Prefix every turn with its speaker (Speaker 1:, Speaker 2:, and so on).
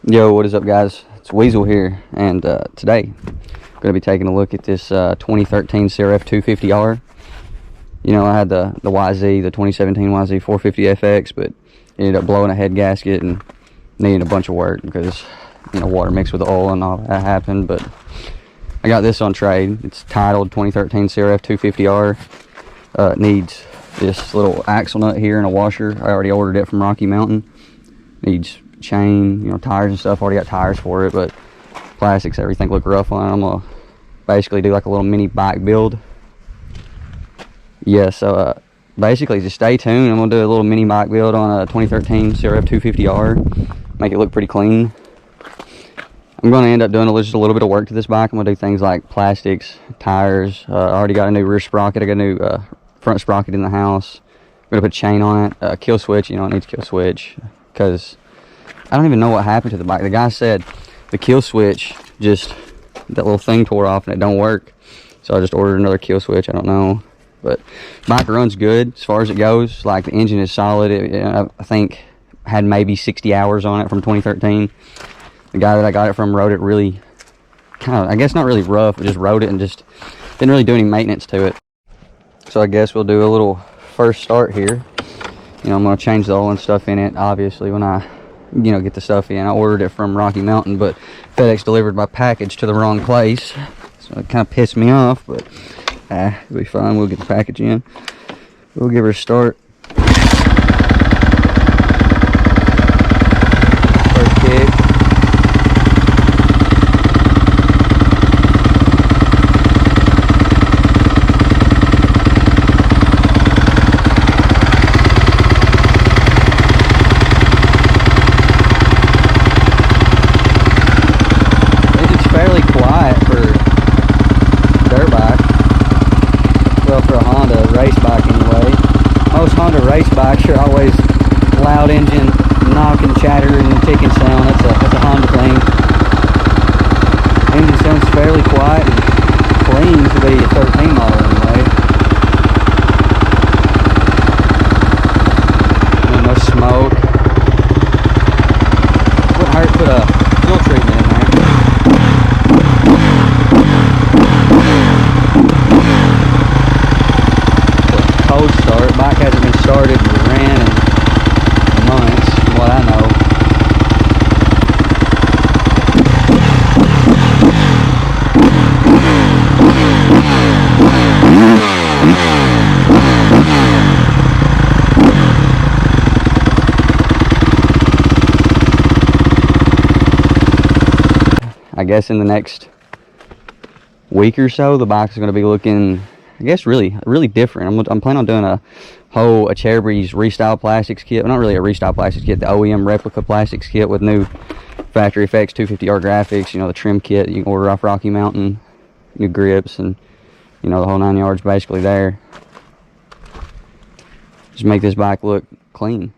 Speaker 1: Yo, what is up, guys? It's Weasel here, and today I'm going to be taking a look at this 2013 CRF250R. You know, I had the YZ, the 2017 YZ 450FX, but it ended up blowing a head gasket and needing a bunch of work because, you know, water mixed with the oil and all that happened. But I got this on trade. It's titled 2013 CRF250R. It needs this little axle nut here and a washer. I already ordered it from Rocky Mountain. Needs chain, you know, tires and stuff. Already got tires for it, but plastics, everything look rough on it. I'm gonna basically do like a little mini bike build. Yeah, so basically just stay tuned. I'm gonna do a little mini bike build on a 2013 CRF250R, make it look pretty clean. I'm gonna end up doing just a little bit of work to this bike. I'm gonna do things like plastics, tires. I already got a new rear sprocket. I got a new front sprocket in the house. I'm gonna put a chain on it, kill switch. You know, it needs kill switch because I don't even know what happened to the bike. The guy said the kill switch, just that little thing tore off and it don't work. So I just ordered another kill switch. I don't know, but bike runs good as far as it goes. Like, the engine is solid. I think had maybe 60 hours on it from 2013. The guy that I got it from rode it really kind of, I guess not really rough, but just rode it and just didn't really do any maintenance to it. So I guess we'll do a little first start here. You know, I'm going to change the oil and stuff in it, obviously, when I, you know, get the stuff in. I ordered it from Rocky Mountain, but FedEx delivered my package to the wrong place. So it kind of pissed me off, but it'll be fine. We'll get the package in. We'll give her a start. First kick. Fairly quiet for dirt bike. Well, for a Honda race bike anyway. Most Honda race bikes are always loud engine, knocking, chatter, and ticking sound. That's a Honda thing. Engine sounds fairly quiet and clean to be a 13 model anyway. And no smoke. Wouldn't hurt to put a fuel treatment in there. Cold start. Bike hasn't been started and ran in months, from what I know. I guess in the next week or so, the bike is going to be looking, I guess, really different. I'm planning on doing a Cherry's restyle plastics kit. Well, not really a restyle plastics kit, the OEM replica plastics kit with new factory effects 250R graphics. You know, the trim kit that you can order off Rocky Mountain, new grips, and, you know, the whole 9 yards basically there. Just make this bike look clean.